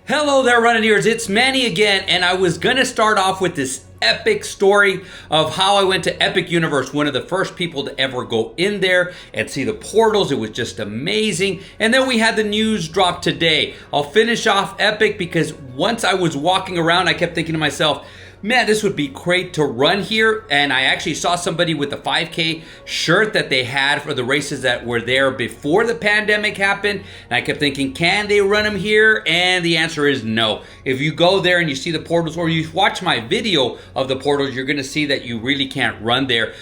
Hello there, runNers. It's Manny again, and I was going to start off with this epic story of how I went to Epic Universe, one of the first people to ever go in there and see the portals. It was just amazing. And then we had the news drop today. I'll finish off Epic because once I was walking around, I kept thinking to myself, man, this would be great to run here. And I actually saw somebody with the 5K shirt that they had for the races that were there before the pandemic happened. And I kept thinking, can they run them here? And the answer is no. If you go there and you see the portals, or you watch my video of the portals, you're going to see that you really can't run there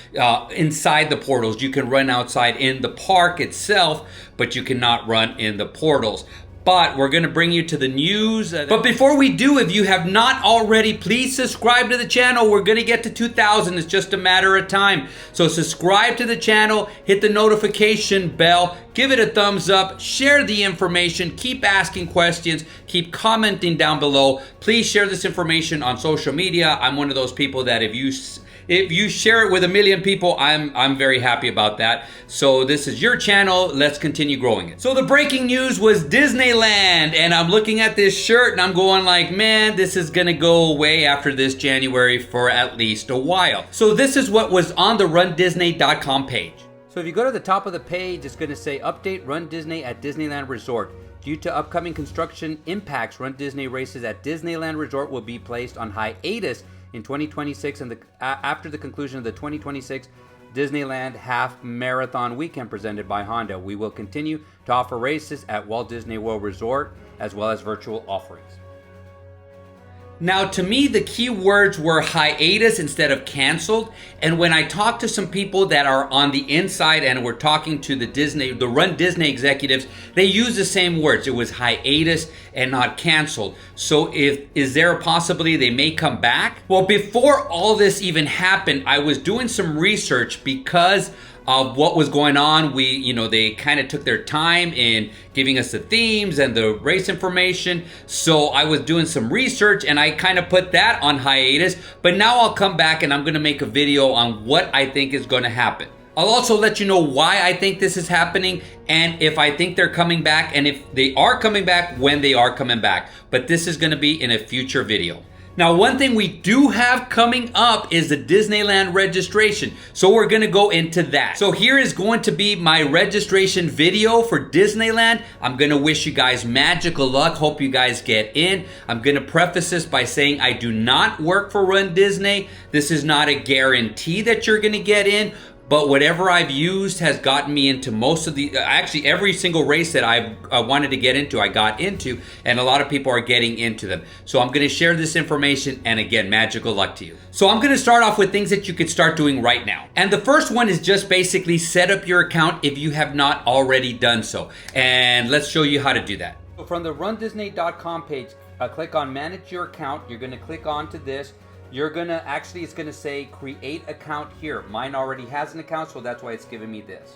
inside the portals. You can run outside in the park itself, but you cannot run in the portals. But we're going to bring you to the news. But before we do, if you have not already, please subscribe to the channel. We're going to get to 2,000. It's just a matter of time. So subscribe to the channel, hit the notification bell, give it a thumbs up, share the information, keep asking questions, keep commenting down below. Please share this information on social media. I'm one of those people that if you share it with 1 million people, I'm very happy about that. So this is your channel. Let's continue growing it. So the breaking news was Disneyland, and I'm looking at this shirt and I'm going like, man, this is gonna go away after this January for at least a while. So this is what was on the runDisney.com page. So if you go to the top of the page, it's gonna say update Run Disney at Disneyland Resort. Due to upcoming construction impacts, Run Disney races at Disneyland Resort will be placed on hiatus in 2026 and after the conclusion of the 2026 Disneyland Half Marathon weekend presented by Honda. We will continue to offer races at Walt Disney World Resort as well as virtual offerings. Now, to me, the key words were hiatus instead of canceled. And when I talked to some people that are on the inside and were talking to the Run Disney executives, they used the same words. It was hiatus and not canceled. So is there a possibility they may come back? Well, before all this even happened, I was doing some research because of what was going on. They kind of took their time in giving us the themes and the race information. So I was doing some research and I kind of put that on hiatus. But now I'll come back and I'm going to make a video on what I think is going to happen. I'll also let you know why I think this is happening and if I think they're coming back, and if they are coming back, when they are coming back. But this is going to be in a future video. Now, one thing we do have coming up is the Disneyland registration. So we're going to go into that. So here is going to be my registration video for Disneyland. I'm going to wish you guys magical luck. Hope you guys get in. I'm going to preface this by saying I do not work for Run Disney. This is not a guarantee that you're going to get in. But whatever I've used has gotten me into most of the, actually every single race that I wanted to get into, I got into, and a lot of people are getting into them. So I'm gonna share this information, and again, magical luck to you. So I'm gonna start off with things that you could start doing right now. And the first one is just basically set up your account if you have not already done so. And let's show you how to do that. So from the runDisney.com page, click on manage your account. You're gonna click onto this. You're gonna, it's gonna say create account here. Mine already has an account, so that's why it's giving me this.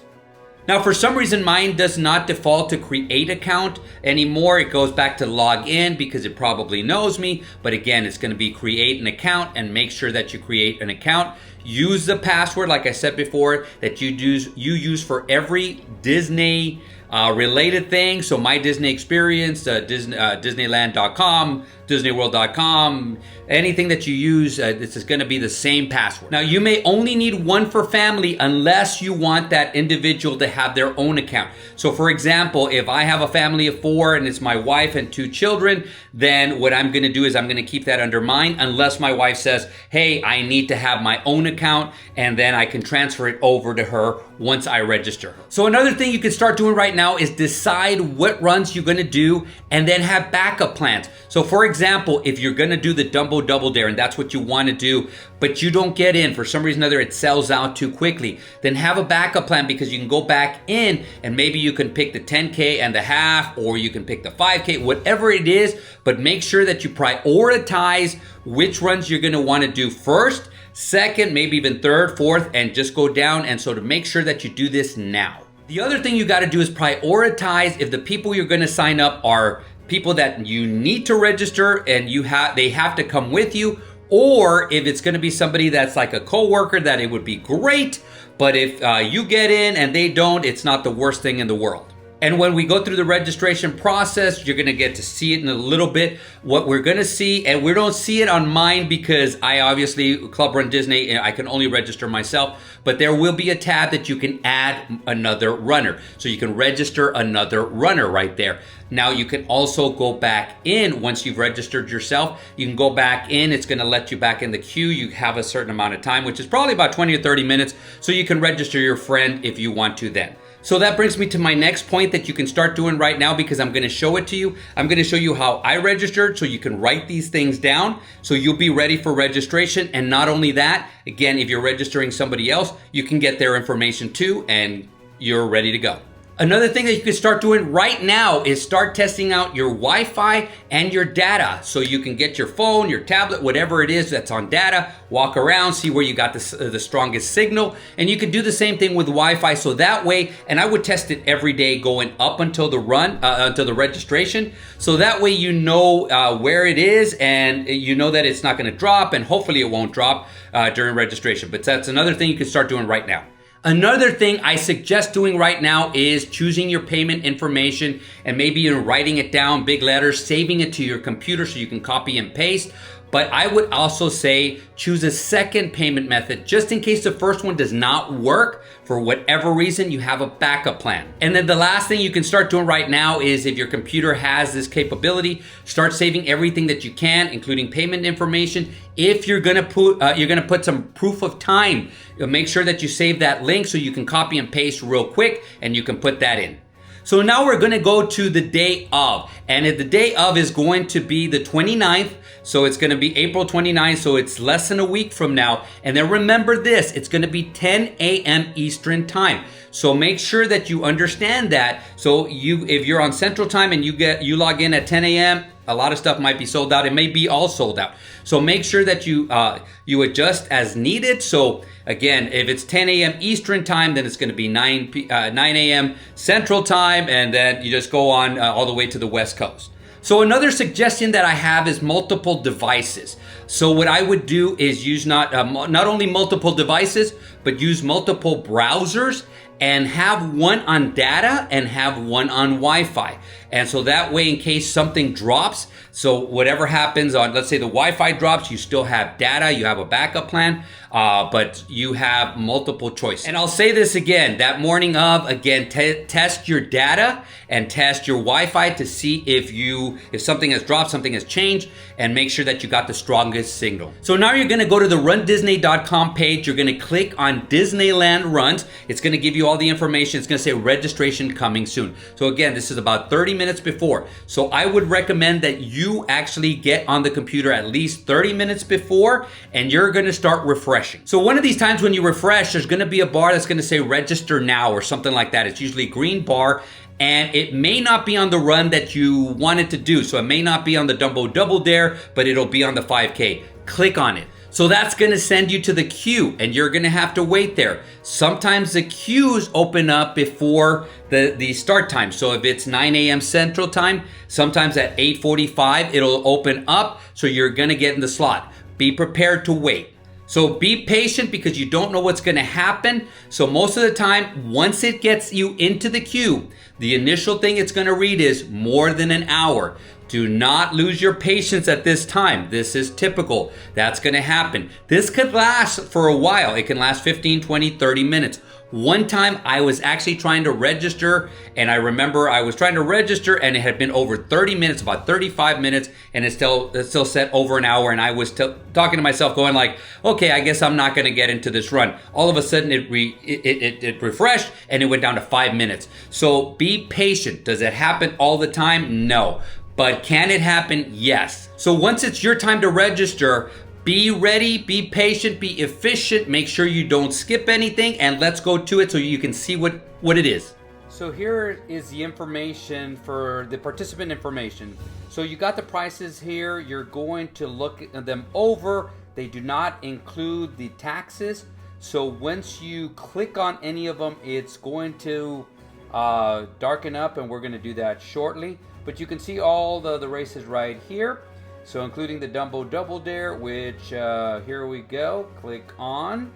Now, for some reason, mine does not default to create account anymore. It goes back to log in because it probably knows me. But again, it's gonna be create an account, and make sure that you create an account. Use the password, like I said before, that you use for every Disney related thing. So my Disney experience, Disneyland.com, DisneyWorld.com, anything that you use, this is going to be the same password. Now, you may only need one for family unless you want that individual to have their own account. So for example, if I have a family of 4 and it's my wife and 2 children, then what I'm going to do is I'm going to keep that under mine unless my wife says, hey, I need to have my own account, and then I can transfer it over to her once I register. So another thing you can start doing right now is decide what runs you're going to do and then have backup plans. So for example, if you're going to do the Dumbo Double Dare and that's what you want to do, but you don't get in for some reason or other, it sells out too quickly, then have a backup plan because you can go back in and maybe you can pick the 10K and the half, or you can pick the 5K, whatever it is, but make sure that you prioritize which runs you're going to want to do first, second, maybe even third, fourth, and just go down. And so to make sure that you do this now. The other thing you got to do is prioritize if the people you're going to sign up are people that you need to register and they have to come with you, or if it's going to be somebody that's like a coworker that it would be great, but if you get in and they don't, it's not the worst thing in the world. And when we go through the registration process, you're going to get to see it in a little bit. What we're going to see, and we don't see it on mine because I obviously Club Run Disney, and I can only register myself, but there will be a tab that you can add another runner. So you can register another runner right there. Now you can also go back in once you've registered yourself. You can go back in. It's going to let you back in the queue. You have a certain amount of time, which is probably about 20 or 30 minutes. So you can register your friend if you want to then. So that brings me to my next point that you can start doing right now because I'm going to show it to you. I'm going to show you how I registered so you can write these things down so you'll be ready for registration. And not only that, again, if you're registering somebody else, you can get their information too and you're ready to go. Another thing that you can start doing right now is start testing out your Wi-Fi and your data. So you can get your phone, your tablet, whatever it is that's on data, walk around, see where you got the strongest signal. And you can do the same thing with Wi-Fi. So that way, and I would test it every day going up until the until the registration. So that way you know where it is and you know that it's not gonna drop and hopefully it won't drop during registration. But that's another thing you can start doing right now. Another thing I suggest doing right now is choosing your payment information and maybe you're writing it down, big letters, saving it to your computer so you can copy and paste. But I would also say choose a second payment method just in case the first one does not work for whatever reason, you have a backup plan. And then the last thing you can start doing right now is if your computer has this capability, start saving everything that you can, including payment information. If you're gonna put some proof of time, make sure that you save that link so you can copy and paste real quick and you can put that in. So now we're gonna go to the day of, and the day of is going to be the 29th. So it's gonna be April 29th, so it's less than a week from now. And then remember this, it's gonna be 10 a.m. Eastern time. So make sure that you understand that. So if you're on Central Time and you log in at 10 a.m., a lot of stuff might be sold out. It may be all sold out. So make sure that you adjust as needed. So again, if it's 10 a.m. Eastern time, then it's going to be 9 a.m. Central Time, and then you just go on all the way to the West Coast. So another suggestion that I have is multiple devices. So what I would do is use not only multiple devices, but use multiple browsers and have one on data and have one on Wi-Fi. And so that way, in case something drops, so whatever happens on, let's say the Wi-Fi drops, you still have data, you have a backup plan, but you have multiple choices. And I'll say this again, that morning of, again, test your data and test your Wi-Fi to see if something has dropped, something has changed, and make sure that you got the strongest signal. So now you're gonna go to the runDisney.com page, you're gonna click on Disneyland Runs, it's gonna give you all the information, it's gonna say registration coming soon. So again, this is about 30 minutes before. So I would recommend that you actually get on the computer at least 30 minutes before and you're gonna start refreshing. So one of these times when you refresh, there's gonna be a bar that's gonna say register now or something like that. It's usually a green bar and it may not be on the run that you wanted to do. So it may not be on the Dumbo Double Dare, but it'll be on the 5K. Click on it. So that's gonna send you to the queue and you're gonna have to wait there. Sometimes the queues open up before the start time. So if it's 9 a.m. Central Time, sometimes at 8:45, it'll open up. So you're gonna get in the slot. Be prepared to wait. So be patient because you don't know what's gonna happen. So most of the time, once it gets you into the queue, the initial thing it's gonna read is more than an hour. Do not lose your patience at this time. This is typical. That's gonna happen. This could last for a while. It can last 15, 20, 30 minutes. One time I was actually trying to register and I remember I was trying to register and it had been over 30 minutes, about 35 minutes, and it still said over an hour, and I was talking to myself going like, okay, I guess I'm not gonna get into this run. All of a sudden it refreshed and it went down to 5 minutes. So be patient. Does it happen all the time? No. But can it happen? Yes. So once it's your time to register, be ready, be patient, be efficient, make sure you don't skip anything, and let's go to it so you can see what it is. So here is the information for the participant information. So you got the prices here. You're going to look them over. They do not include the taxes. So once you click on any of them, it's going to darken up, and we're going to do that shortly. But you can see all the races right here. So including the Dumbo Double Dare, which here we go, click on.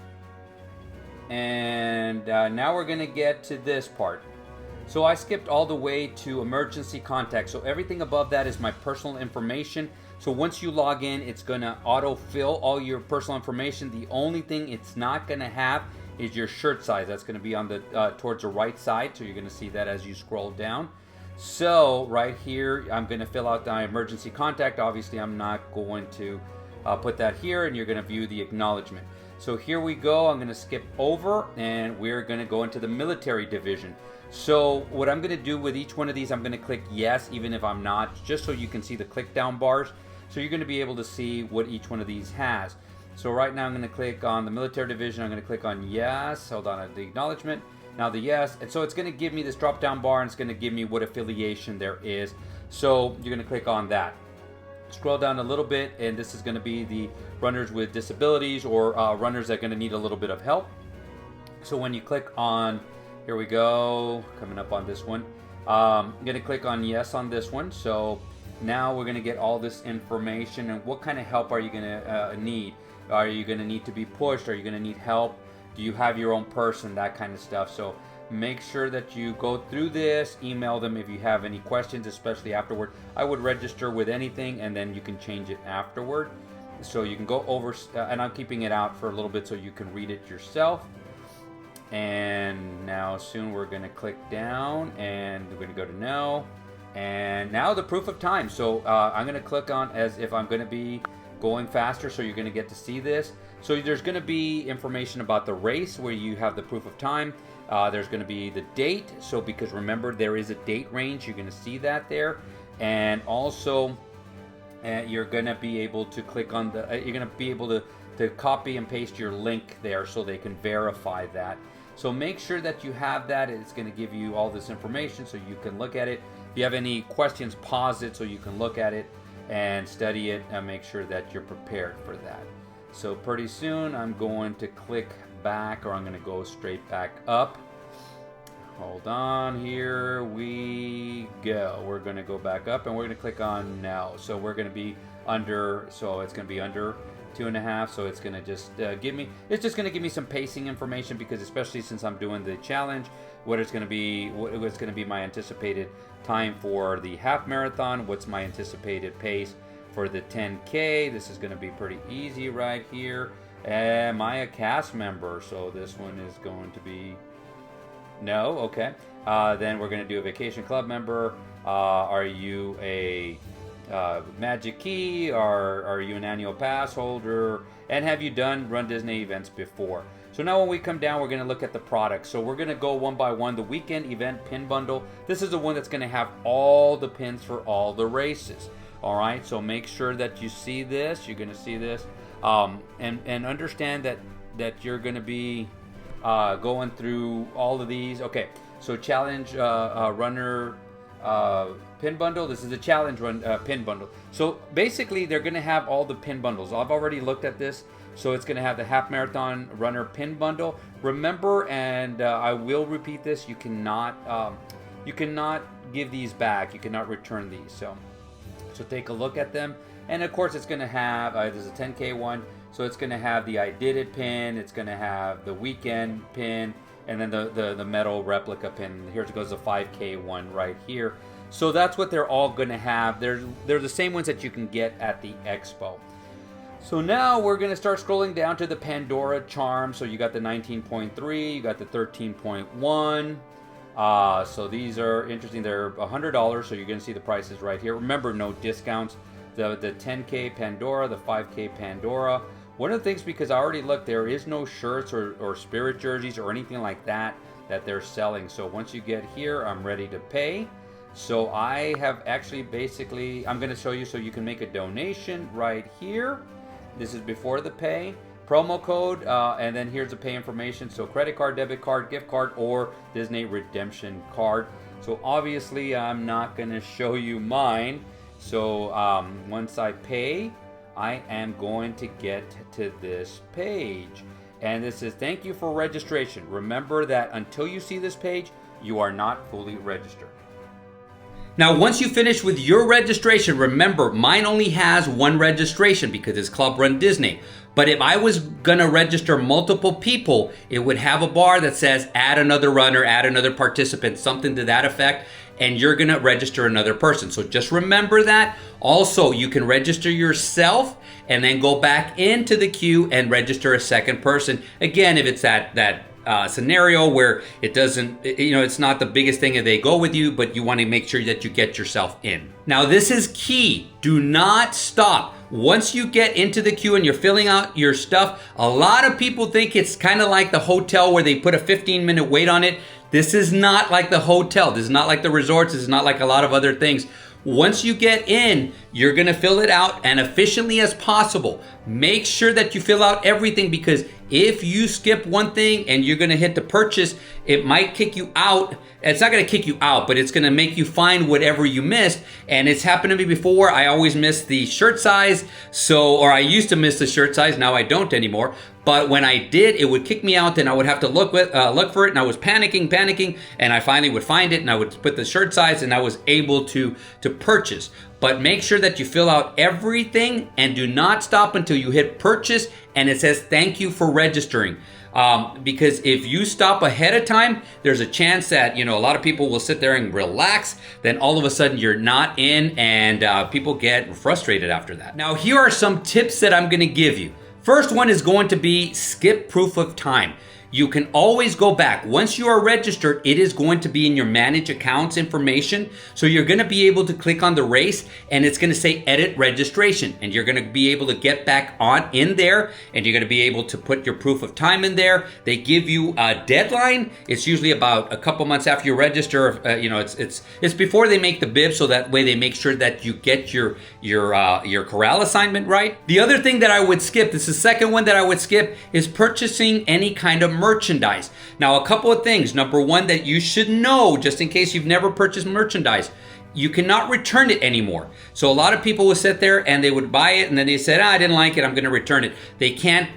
And now we're gonna get to this part. So I skipped all the way to emergency contact. So everything above that is my personal information. So once you log in, it's gonna auto-fill all your personal information. The only thing it's not gonna have is your shirt size. That's gonna be on the towards the right side. So you're gonna see that as you scroll down. So right here, I'm gonna fill out my emergency contact. Obviously, I'm not going to put that here, and you're gonna view the acknowledgement. So here we go. I'm gonna skip over, and we're gonna go into the military division. So what I'm gonna do with each one of these, I'm gonna click yes, even if I'm not, just so you can see the click down bars. So you're gonna be able to see what each one of these has. So right now I'm gonna click on the military division. I'm gonna click on yes. Hold on, the acknowledgement. Now the yes, and so it's gonna give me this drop down bar, and it's gonna give me what affiliation there is. So you're gonna click on that. Scroll down a little bit, and this is gonna be the runners with disabilities, or runners that are gonna need a little bit of help. So when you click on, here we go, coming up on this one, I'm gonna click on yes on this one. So now we're gonna get all this information, and what kind of help are you gonna need? Are you gonna need to be pushed? Are you gonna need help? Do you have your own person? That kind of stuff. So make sure that you go through this, email them if you have any questions, especially afterward. I would register with anything, and then you can change it afterward. So you can go over, and I'm keeping it out for a little bit so you can read it yourself. And now soon we're gonna click down, and we're gonna go to no. And now the proof of time. So I'm gonna click on as if I'm gonna be going faster, so you're gonna get to see this. So there's gonna be information about the race where you have the proof of time. There's gonna be the date. So because remember, there is a date range, you're gonna see that there. And also you're gonna be able to click on the, you're gonna be able to copy and paste your link there so they can verify that. So make sure that you have that. It's going to give you all this information so you can look at it. If you have any questions, pause it so you can look at it and study it, and make sure that you're prepared for that. So pretty soon I'm going to click back, or I'm going to go straight back up. Hold on, here we go. We're going to go back up, and we're going to click on now. So we're going to be under, so it's going to be under 2.5, so it's going to just give me, it's just going to give me some pacing information, because especially since I'm doing the challenge, what it's going to be, what's going to be my anticipated time for the half marathon, what's my anticipated pace for the 10K. This is going to be pretty easy right here. Am I a cast member? So this one is going to be no. Okay. Then we're going to do a vacation club member. Are you a Magic Key? Are you an annual pass holder? And have you done Run Disney events before? So now when we come down, we're going to look at the products. So we're going to go one by one. The weekend event pin bundle. This is the one that's going to have all the pins for all the races. All right. So make sure that you see this. You're going to see this, and understand that you're going to be going through all of these. Okay. So challenge runner pin bundle. This is a challenge run pin bundle. So basically they're going to have all the pin bundles. I've already looked at this. So it's going to have the half marathon runner pin bundle. Remember, and I will repeat this, you cannot give these back. You cannot return these. So take a look at them. And of course it's going to have there's a 10K one. So it's going to have the I did it pin, it's going to have the weekend pin, and then the metal replica pin. Here goes the 5K one right here. So that's what they're all going to have. They're the same ones that you can get at the expo. So now we're going to start scrolling down to the Pandora charm. So you got the 19.3, you got the 13.1. So these are interesting. They're $100, so you're going to see the prices right here. Remember, no discounts. The 10K Pandora, the 5K Pandora. One of the things, because I already looked, there is no shirts or spirit jerseys or anything like that they're selling. So once you get here, I'm ready to pay. So I have actually basically, I'm going to show you so you can make a donation right here. This is before the pay. Promo code, and then here's the pay information. So credit card, debit card, gift card, or Disney redemption card. So obviously I'm not going to show you mine. So once I pay, I am going to get to this page. And this says, thank you for registration. Remember that until you see this page, you are not fully registered. Now, once you finish with your registration, remember, mine only has one registration because it's Club Run Disney. But if I was gonna register multiple people, it would have a bar that says add another runner, add another participant, something to that effect, and you're gonna register another person. So just remember that. Also, you can register yourself and then go back into the queue and register a second person. Again, if it's that scenario where it doesn't, it's not the biggest thing if they go with you, but you want to make sure that you get yourself in. Now, this is key. Do not stop. Once you get into the queue and you're filling out your stuff, a lot of people think it's kind of like the hotel where they put a 15-minute wait on it. This is not like the hotel. This is not like the resorts. This is not like a lot of other things. Once you get in, you're gonna fill it out and efficiently as possible. Make sure that you fill out everything, because if you skip one thing and you're gonna hit the purchase, it might kick you out. It's not gonna kick you out, but it's gonna make you find whatever you missed. And it's happened to me before. I always miss the shirt size. Or I used to miss the shirt size. Now I don't anymore. But when I did, it would kick me out, and I would have to look for it, and I was panicking, and I finally would find it, and I would put the shirt size, and I was able to purchase. But make sure that you fill out everything, and do not stop until you hit purchase, and it says thank you for registering. Because if you stop ahead of time, there's a chance that, a lot of people will sit there and relax. Then all of a sudden you're not in, and people get frustrated after that. Now, here are some tips that I'm gonna give you. First one is going to be skip proof of time. You can always go back. Once you are registered, it is going to be in your manage accounts information. So you're gonna be able to click on the race, and it's gonna say edit registration. And you're gonna be able to get back on in there, and you're gonna be able to put your proof of time in there. They give you a deadline. It's usually about a couple months after you register. It's before they make the bib, so that way they make sure that you get your corral assignment right. The other thing that I would skip, this is the second one that I would skip, is purchasing any kind of merchandise. Now, a couple of things. Number one, that you should know, just in case you've never purchased merchandise, you cannot return it anymore. So a lot of people will sit there and they would buy it, and then they said, I didn't like it, I'm gonna return it.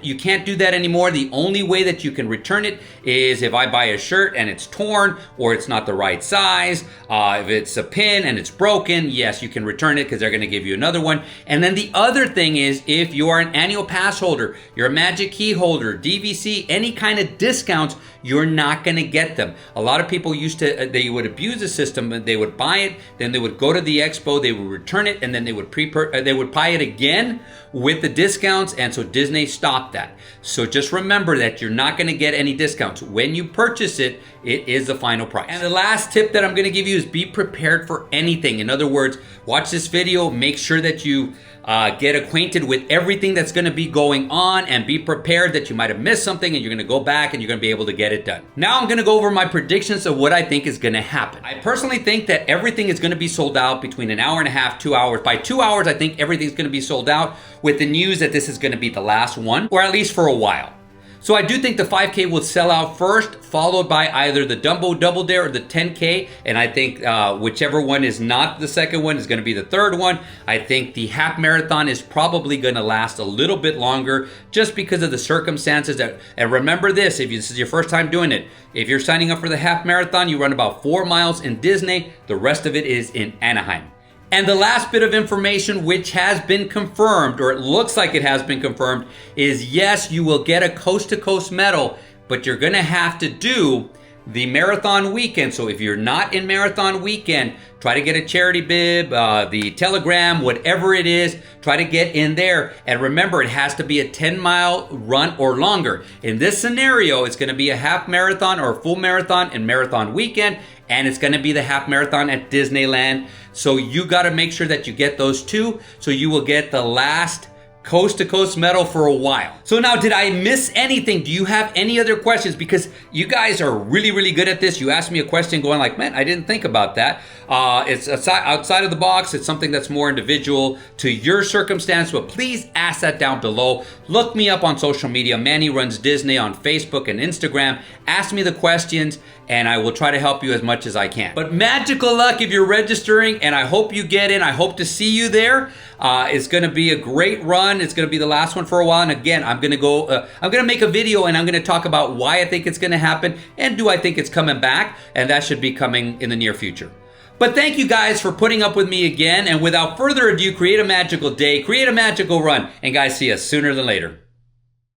You can't do that anymore. The only way that you can return it is if I buy a shirt and it's torn, or it's not the right size. If it's a pin and it's broken, yes, you can return it, because they're gonna give you another one. And then the other thing is, if you are an annual pass holder, you're a Magic Key holder, DVC, any kind of discounts, you're not gonna get them. A lot of people they would abuse the system, and they would buy it, then they would go to the expo, they would return it, and then they would buy it again with the discounts, and so Disney stopped that. So just remember that you're not gonna get any discounts. When you purchase it, it is the final price. And the last tip that I'm gonna give you is be prepared for anything. In other words, watch this video, make sure that you get acquainted with everything that's gonna be going on, and be prepared that you might have missed something, and you're gonna go back and you're gonna be able to get it done. Now I'm gonna go over my predictions of what I think is gonna happen. I personally think that everything is gonna be sold out between an hour and a half, 2 hours. By 2 hours, I think everything's gonna be sold out, with the news that this is gonna be the last one, or at least for a while. So I do think the 5K will sell out first, followed by either the Dumbo Double Dare or the 10K. And I think whichever one is not the second one is going to be the third one. I think the half marathon is probably going to last a little bit longer, just because of the circumstances. And remember this, if this is your first time doing it, if you're signing up for the half marathon, you run about 4 miles in Disney. The rest of it is in Anaheim. And the last bit of information, which has been confirmed, or it looks like it has been confirmed, is yes, you will get a coast-to-coast medal, but you're gonna have to do the marathon weekend. So if you're not in marathon weekend, try to get a charity bib, the telegram, whatever it is, try to get in there. And remember, it has to be a 10-mile run or longer. In this scenario, it's gonna be a half marathon or a full marathon in marathon weekend, and it's gonna be the half marathon at Disneyland. So you gotta make sure that you get those two, so you will get the last coast-to-coast medal for a while. So now, did I miss anything? Do you have any other questions? Because you guys are really, really good at this. You asked me a question going like, man, I didn't think about that. It's outside of the box. It's something that's more individual to your circumstance, but please ask that down below. Look me up on social media, Manny Runs Disney on Facebook and Instagram. Ask me the questions, and I will try to help you as much as I can. But magical luck if you're registering, and I hope you get in. I hope to see you there. It's gonna be a great run. It's gonna be the last one for a while. And again, I'm gonna make a video, and I'm gonna talk about why I think it's gonna happen, and do I think it's coming back, and that should be coming in the near future. But thank you guys for putting up with me again. And without further ado, create a magical day, create a magical run. And guys, see you sooner than later.